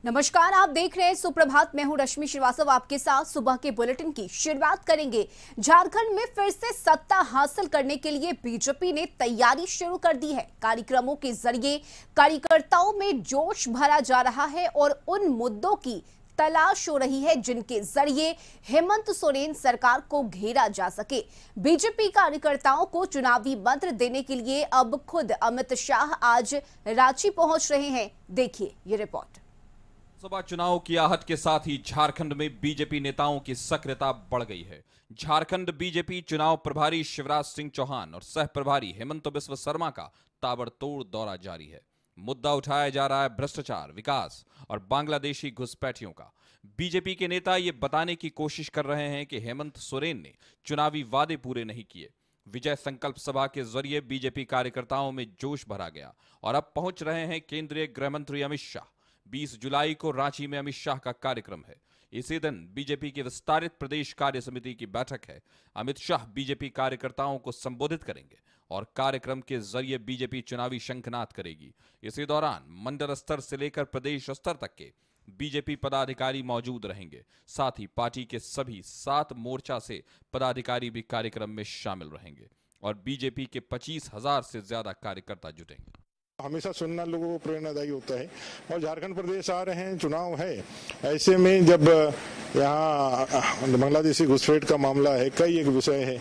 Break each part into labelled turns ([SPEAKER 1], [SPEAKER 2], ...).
[SPEAKER 1] नमस्कार, आप देख रहे हैं सुप्रभात। मैं हूं रश्मि श्रीवास्तव। आपके साथ सुबह के बुलेटिन की शुरुआत करेंगे। झारखंड में फिर से सत्ता हासिल करने के लिए बीजेपी ने तैयारी शुरू कर दी है। कार्यक्रमों के जरिए कार्यकर्ताओं में जोश भरा जा रहा है और उन मुद्दों की तलाश हो रही है जिनके जरिए हेमंत सोरेन सरकार को घेरा जा सके। बीजेपी कार्यकर्ताओं को चुनावी मंत्र देने के लिए अब खुद अमित शाह आज रांची पहुंच रहे हैं। देखिए ये रिपोर्ट।
[SPEAKER 2] लोकसभा चुनाव की आहट के साथ ही झारखंड में बीजेपी नेताओं की सक्रियता बढ़ गई है। झारखंड बीजेपी चुनाव प्रभारी शिवराज सिंह चौहान और सह प्रभारी हेमंत बिस्व शर्मा का ताबड़तोड़ दौरा जारी है। मुद्दा उठाया जा रहा है भ्रष्टाचार, विकास और बांग्लादेशी घुसपैठियों का। बीजेपी के नेता ये बताने की कोशिश कर रहे हैं कि हेमंत सोरेन ने चुनावी वादे पूरे नहीं किए। विजय संकल्प सभा के जरिए बीजेपी कार्यकर्ताओं में जोश भरा गया और अब पहुंच रहे हैं केंद्रीय गृह मंत्री अमित शाह। 20 जुलाई को रांची में अमित शाह का कार्यक्रम है। इसी दिन बीजेपी की विस्तारित प्रदेश कार्य समिति की बैठक है। अमित शाह बीजेपी कार्यकर्ताओं को संबोधित करेंगे और कार्यक्रम के जरिए बीजेपी चुनावी शंखनाद करेगी। इसी दौरान मंडल स्तर से लेकर प्रदेश स्तर तक के बीजेपी पदाधिकारी मौजूद रहेंगे। साथ ही पार्टी के सभी 7 मोर्चा से पदाधिकारी भी कार्यक्रम में शामिल रहेंगे और बीजेपी के 25,000 से ज्यादा कार्यकर्ता जुटेंगे।
[SPEAKER 3] हमेशा सुनना लोगों को प्रेरणादायी होता है और झारखंड प्रदेश आ रहे हैं, चुनाव है। ऐसे में जब यहाँ बांग्लादेशी घुसपैठ का मामला है, कई एक विषय है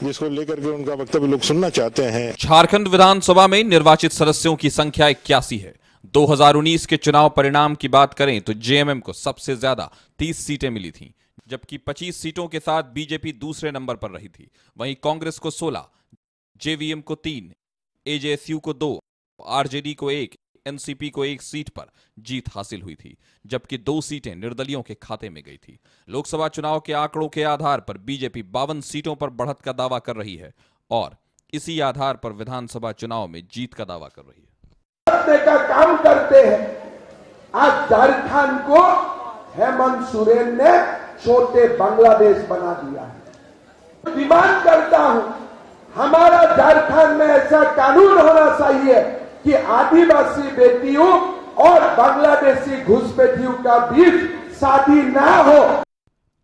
[SPEAKER 3] जिसको लेकर के उनका वक्तव्य लोग सुनना चाहते हैं।
[SPEAKER 2] झारखंड विधानसभा में निर्वाचित सदस्यों की संख्या 81 है। 2019 के चुनाव परिणाम की बात करें तो जेएमएम को सबसे ज्यादा 30 सीटें मिली थीं, जबकि 25 सीटों के साथ बीजेपी दूसरे नंबर पर रही थी। वहीं कांग्रेस को 16, जेवीएम को 3, एजेएसयू को 2, आरजेडी को 1, एनसीपी को 1 सीट पर जीत हासिल हुई थी, जबकि 2 सीटें निर्दलियों के खाते में गई थी। लोकसभा चुनाव के आंकड़ों के आधार पर बीजेपी 52 सीटों पर बढ़त का दावा कर रही है और इसी आधार पर विधानसभा चुनाव में जीत का दावा कर रही है।
[SPEAKER 4] का काम करते हैं। आज झारखंड को हेमंत सोरेन ने छोटे बांग्लादेश बना दिया है। डिमांड करता हूं, हमारा झारखंड में ऐसा कानून होना चाहिए कि आदिवासी बेटियों और बांग्लादेशी घुसपैठियों का बीच शादी ना हो।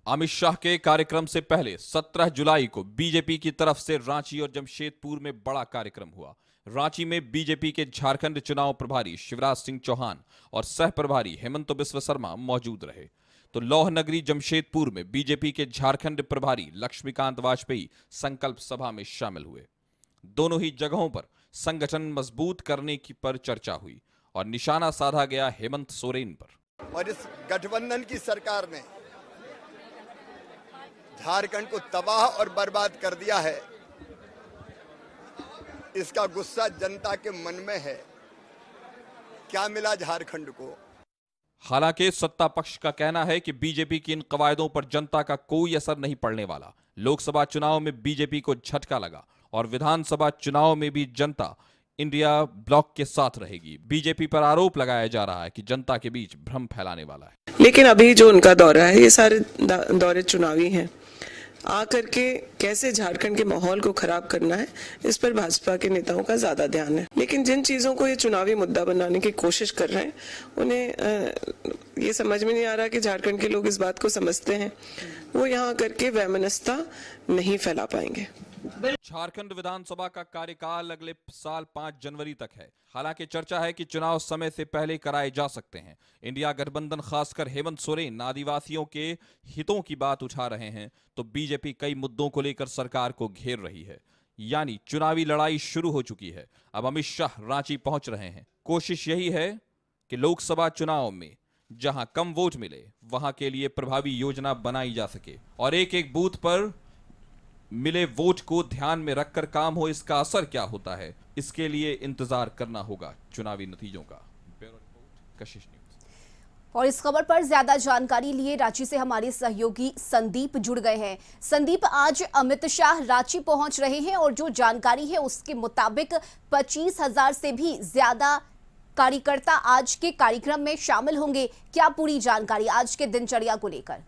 [SPEAKER 2] अमित शाह के कार्यक्रम से पहले 17 जुलाई को बीजेपी की तरफ से रांची और जमशेदपुर में बड़ा कार्यक्रम हुआ। रांची में बीजेपी के झारखंड चुनाव प्रभारी शिवराज सिंह चौहान और सह प्रभारी हेमंत बिस्व शर्मा मौजूद रहे। तो लौह नगरी जमशेदपुर में बीजेपी के झारखंड प्रभारी लक्ष्मीकांत वाजपेयी संकल्प सभा में शामिल हुए। दोनों ही जगहों पर संगठन मजबूत करने की पर चर्चा हुई और निशाना साधा गया हेमंत सोरेन पर।
[SPEAKER 5] और इस गठबंधन की सरकार ने झारखंड को तबाह और बर्बाद कर दिया है। इसका गुस्सा जनता के मन में है। क्या मिला झारखंड को?
[SPEAKER 2] हालांकि सत्ता पक्ष का कहना है कि बीजेपी की इन कवायदों पर जनता का कोई असर नहीं पड़ने वाला। लोकसभा चुनाव में बीजेपी को झटका लगा और विधानसभा चुनाव में भी जनता इंडिया ब्लॉक के साथ रहेगी। बीजेपी पर आरोप लगाया जा रहा है कि जनता के बीच भ्रम फैलाने वाला है।
[SPEAKER 6] लेकिन अभी जो उनका दौरा है, ये सारे दौरे चुनावी हैं। आकर के कैसे झारखंड के माहौल को खराब करना है, इस पर भाजपा के नेताओं का ज्यादा ध्यान है। लेकिन जिन चीजों को ये चुनावी मुद्दा बनाने की कोशिश कर रहे हैं, उन्हें ये समझ में नहीं आ रहा कि झारखंड के लोग इस बात को समझते हैं। वो यहाँ करके वैमनस्यता नहीं फैला पाएंगे।
[SPEAKER 2] झारखंड विधानसभा का कार्यकाल अगले साल 5 जनवरी तक है। हालांकि चर्चा है कि चुनाव समय से पहले कराए जा सकते हैं। इंडिया गठबंधन खासकर हेमंत सोरेन आदिवासियों के हितों की बात उठा रहे हैं, तो बीजेपी कई मुद्दों को लेकर सरकार को घेर रही है। यानी चुनावी लड़ाई शुरू हो चुकी है। अब अमित शाह रांची पहुंच रहे हैं। कोशिश यही है कि लोकसभा चुनाव में जहां कम वोट मिले वहां के लिए प्रभावी योजना बनाई जा सके और एक एक बूथ पर मिले वोट को ध्यान में रखकर काम हो। इसका असर क्या होता है, इसके लिए इंतजार करना होगा चुनावी नतीजों का। कशिश न्यूज़।
[SPEAKER 1] और इस खबर पर ज्यादा जानकारी लिए रांची से हमारे सहयोगी संदीप जुड़ गए हैं। संदीप, आज अमित शाह रांची पहुंच रहे हैं और जो जानकारी है उसके मुताबिक 25,000 से भी ज्यादा कार्यकर्ता आज के कार्यक्रम में शामिल होंगे। क्या पूरी जानकारी आज के दिनचर्या को लेकर?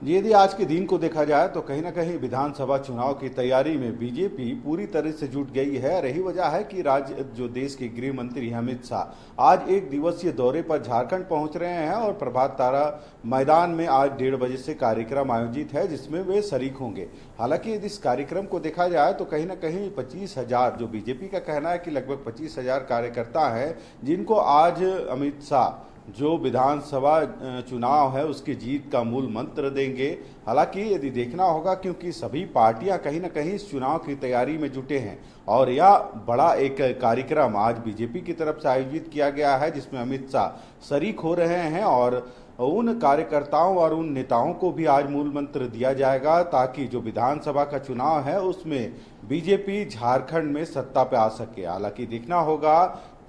[SPEAKER 7] यदि आज के दिन को देखा जाए तो कहीं ना कहीं विधानसभा चुनाव की तैयारी में बीजेपी पूरी तरह से जुट गई है। रही वजह है कि राज्य जो देश के गृह मंत्री अमित शाह आज 1 दिवसीय दौरे पर झारखंड पहुंच रहे हैं और प्रभात तारा मैदान में आज 1:30 बजे से कार्यक्रम आयोजित है जिसमें वे शरीक होंगे। हालांकि यदि इस कार्यक्रम को देखा जाए तो कहीं ना कहीं 25,000, जो बीजेपी का कहना है कि लगभग 25,000 कार्यकर्ता हैं जिनको आज अमित शाह जो विधानसभा चुनाव है उसकी जीत का मूल मंत्र देंगे। हालांकि यदि देखना होगा क्योंकि सभी पार्टियां कहीं ना कहीं इस चुनाव की तैयारी में जुटे हैं और यह बड़ा एक कार्यक्रम आज बीजेपी की तरफ से आयोजित किया गया है जिसमें अमित शाह शरीक हो रहे हैं और उन कार्यकर्ताओं और उन नेताओं को भी आज मूल मंत्र दिया जाएगा ताकि जो विधानसभा का चुनाव है उसमें बीजेपी झारखंड में सत्ता पे आ सके। हालांकि देखना होगा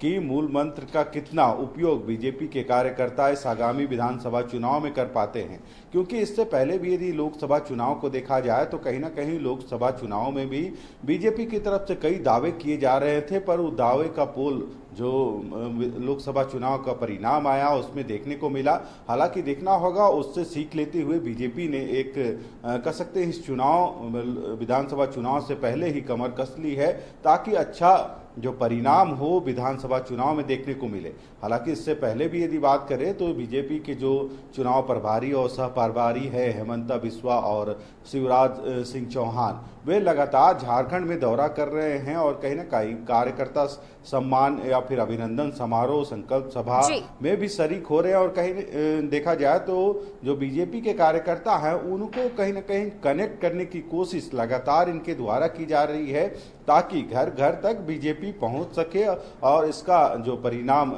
[SPEAKER 7] कि मूल मंत्र का कितना उपयोग बीजेपी के कार्यकर्ता इस आगामी विधानसभा चुनाव में कर पाते हैं, क्योंकि इससे पहले भी यदि लोकसभा चुनाव को देखा जाए तो कहीं ना कहीं लोकसभा चुनाव में भी बीजेपी की तरफ से कई दावे किए जा रहे थे, पर उस दावे का पोल जो लोकसभा चुनाव का परिणाम आया उसमें देखने को मिला। हालांकि देखना होगा उससे सीख लेते हुए बीजेपी ने एक कह सकते हैं इस चुनाव विधानसभा चुनाव से पहले ही कमर कस ली है ताकि अच्छा जो परिणाम हो विधानसभा चुनाव में देखने को मिले। हालांकि इससे पहले भी यदि बात करें तो बीजेपी के जो चुनाव प्रभारी और सह प्रभारी है हेमंता बिस्वा और शिवराज सिंह चौहान, वे लगातार झारखंड में दौरा कर रहे हैं और कहीं ना कहीं कार्यकर्ता सम्मान या फिर अभिनंदन समारोह संकल्प सभा में भी शरीक हो रहे हैं और कहीं देखा जाए तो जो बीजेपी के कार्यकर्ता हैं उनको कहीं ना कहीं कनेक्ट करने की कोशिश लगातार इनके द्वारा की जा रही है ताकि घर घर तक बीजेपी पहुंच सके और इसका जो परिणाम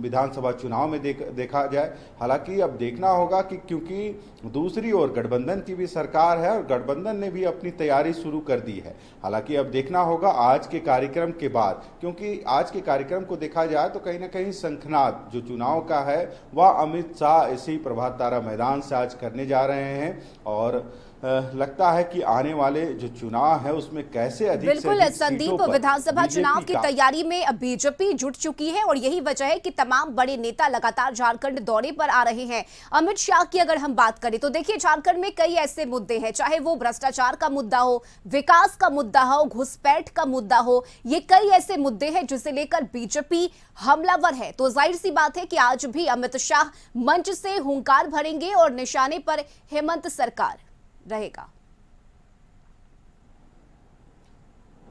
[SPEAKER 7] विधानसभा चुनाव में देखा जाए। हालांकि अब देखना होगा कि क्योंकि दूसरी ओर गठबंधन की भी सरकार है और गठबंधन ने भी अपनी तैयारी शुरू कर दी है। हालांकि अब देखना होगा आज के कार्यक्रम के बाद, क्योंकि आज के कार्यक्रम को देखा जाए तो कहीं ना कहीं शंखनाद जो चुनाव का है वह अमित शाह इसी प्रभात तारा मैदान से आज करने जा रहे हैं और लगता है कि आने वाले जो चुनाव है उसमें कैसे अधिक
[SPEAKER 1] बिल्कुल संदीप, विधानसभा चुनाव की तैयारी में बीजेपी जुट चुकी है और यही वजह है कि तमाम बड़े नेता लगातार झारखंड दौरे पर आ रहे हैं। अमित शाह की अगर हम बात करें तो देखिए झारखंड में कई ऐसे मुद्दे हैं, चाहे वो भ्रष्टाचार का मुद्दा हो, विकास का मुद्दा हो, घुसपैठ का मुद्दा हो, ये कई ऐसे मुद्दे हैं जिसे लेकर बीजेपी हमलावर है। तो जाहिर सी बात है कि आज भी अमित शाह मंच से हुंकार भरेंगे और निशाने पर हेमंत सरकार रहेगा।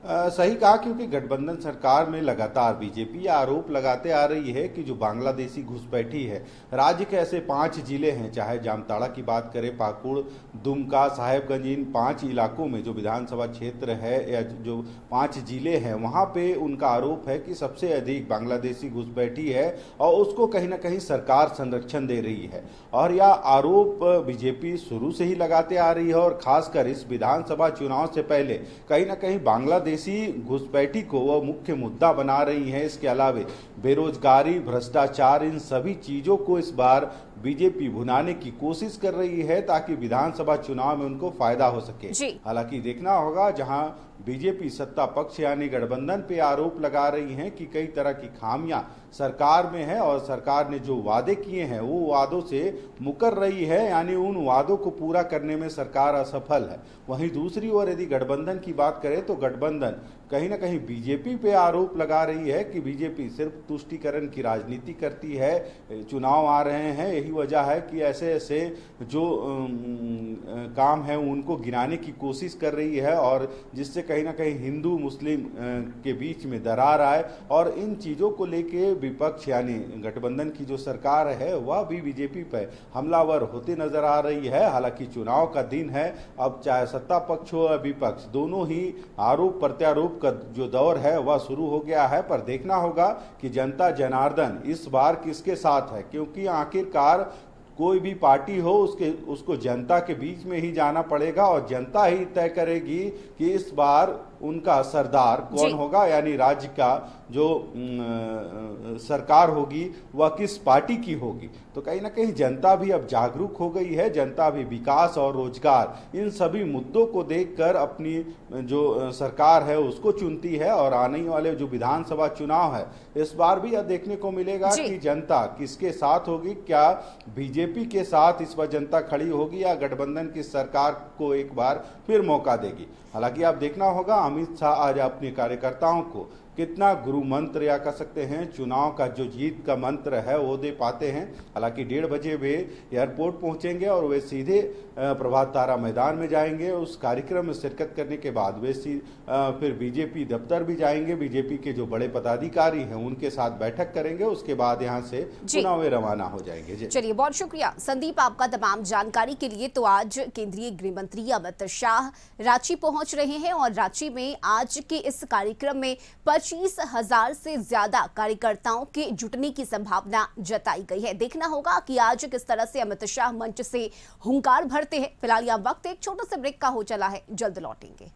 [SPEAKER 7] सही कहा, क्योंकि गठबंधन सरकार में लगातार बीजेपी आरोप लगाते आ रही है कि जो बांग्लादेशी घुसपैठी है, राज्य के ऐसे 5 जिले हैं, चाहे जामताड़ा की बात करें, पाकुड़, दुमका, साहेबगंज, इन 5 इलाकों में जो विधानसभा क्षेत्र है या जो 5 जिले हैं वहां पे उनका आरोप है कि सबसे अधिक बांग्लादेशी घुसपैठी है और उसको कहीं ना कहीं सरकार संरक्षण दे रही है। और यह आरोप बीजेपी शुरू से ही लगाते आ रही है और खासकर इस विधानसभा चुनाव से पहले कहीं ना कहीं बांग्लादेशी घुसपैठी को वह मुख्य मुद्दा बना रही है। इसके अलावा बेरोजगारी, भ्रष्टाचार, इन सभी चीजों को इस बार बीजेपी भुनाने की कोशिश कर रही है ताकि विधानसभा चुनाव में उनको फायदा हो सके। हालांकि देखना होगा जहां बीजेपी सत्ता पक्ष यानी गठबंधन पे आरोप लगा रही है कि कई तरह की खामियां सरकार में है और सरकार ने जो वादे किए हैं वो वादों से मुकर रही है, यानी उन वादों को पूरा करने में सरकार असफल है। वहीं दूसरी ओर यदि गठबंधन की बात करें तो गठबंधन कहीं ना कहीं बीजेपी पे आरोप लगा रही है कि बीजेपी सिर्फ तुष्टीकरण की राजनीति करती है, चुनाव आ रहे हैं, यही वजह है कि ऐसे ऐसे जो काम है उनको गिनाने की कोशिश कर रही है और जिससे कहीं ना कहीं हिंदू मुस्लिम के बीच में दरार आए। और इन चीज़ों को लेके विपक्ष यानी गठबंधन की जो सरकार है वह भी बीजेपी पर हमलावर होते नजर आ रही है। हालांकि चुनाव का दिन है, अब चाहे सत्ता पक्ष हो या विपक्ष, दोनों ही आरोप प्रत्यारोप का जो दौर है वह शुरू हो गया है। पर देखना होगा कि जनता जनार्दन इस बार किसके साथ है, क्योंकि आखिरकार कोई भी पार्टी हो उसको जनता के बीच में ही जाना पड़ेगा और जनता ही तय करेगी कि इस बार उनका सरदार कौन होगा, यानी राज्य का जो सरकार होगी वह किस पार्टी की होगी। तो कहीं ना कहीं जनता भी अब जागरूक हो गई है, जनता भी विकास और रोजगार इन सभी मुद्दों को देखकर अपनी जो सरकार है उसको चुनती है। और आने वाले जो विधानसभा चुनाव है इस बार भी यह देखने को मिलेगा कि जनता किसके साथ होगी, क्या बीजेपी के साथ इस बार जनता खड़ी होगी या गठबंधन की सरकार को एक बार फिर मौका देगी। हालांकि आप देखना होगा अमित शाह आज अपने कार्यकर्ताओं को कितना गुरु मंत्र या कह सकते हैं चुनाव का जो जीत का मंत्र है वो दे पाते हैं। हालांकि 1:30 बजे वे एयरपोर्ट पहुंचेंगे और वे सीधे प्रभात तारा मैदान में जाएंगे। उस कार्यक्रम में शिरकत करने के बाद वे फिर बीजेपी दफ्तर भी जाएंगे, बीजेपी के जो बड़े पदाधिकारी हैं उनके साथ बैठक करेंगे, उसके बाद यहाँ से चुनाव में रवाना हो जाएंगे।
[SPEAKER 1] चलिए, बहुत शुक्रिया संदीप आपका तमाम जानकारी के लिए। तो आज केंद्रीय गृह मंत्री अमित शाह रांची पहुंच रहे हैं और रांची में आज के इस कार्यक्रम में 25,000 से ज्यादा कार्यकर्ताओं के जुटने की संभावना जताई गई है। देखना होगा कि आज किस तरह से अमित शाह मंच से हुंकार भरते हैं। फिलहाल यह वक्त एक छोटे से ब्रेक का हो चला है, जल्द लौटेंगे।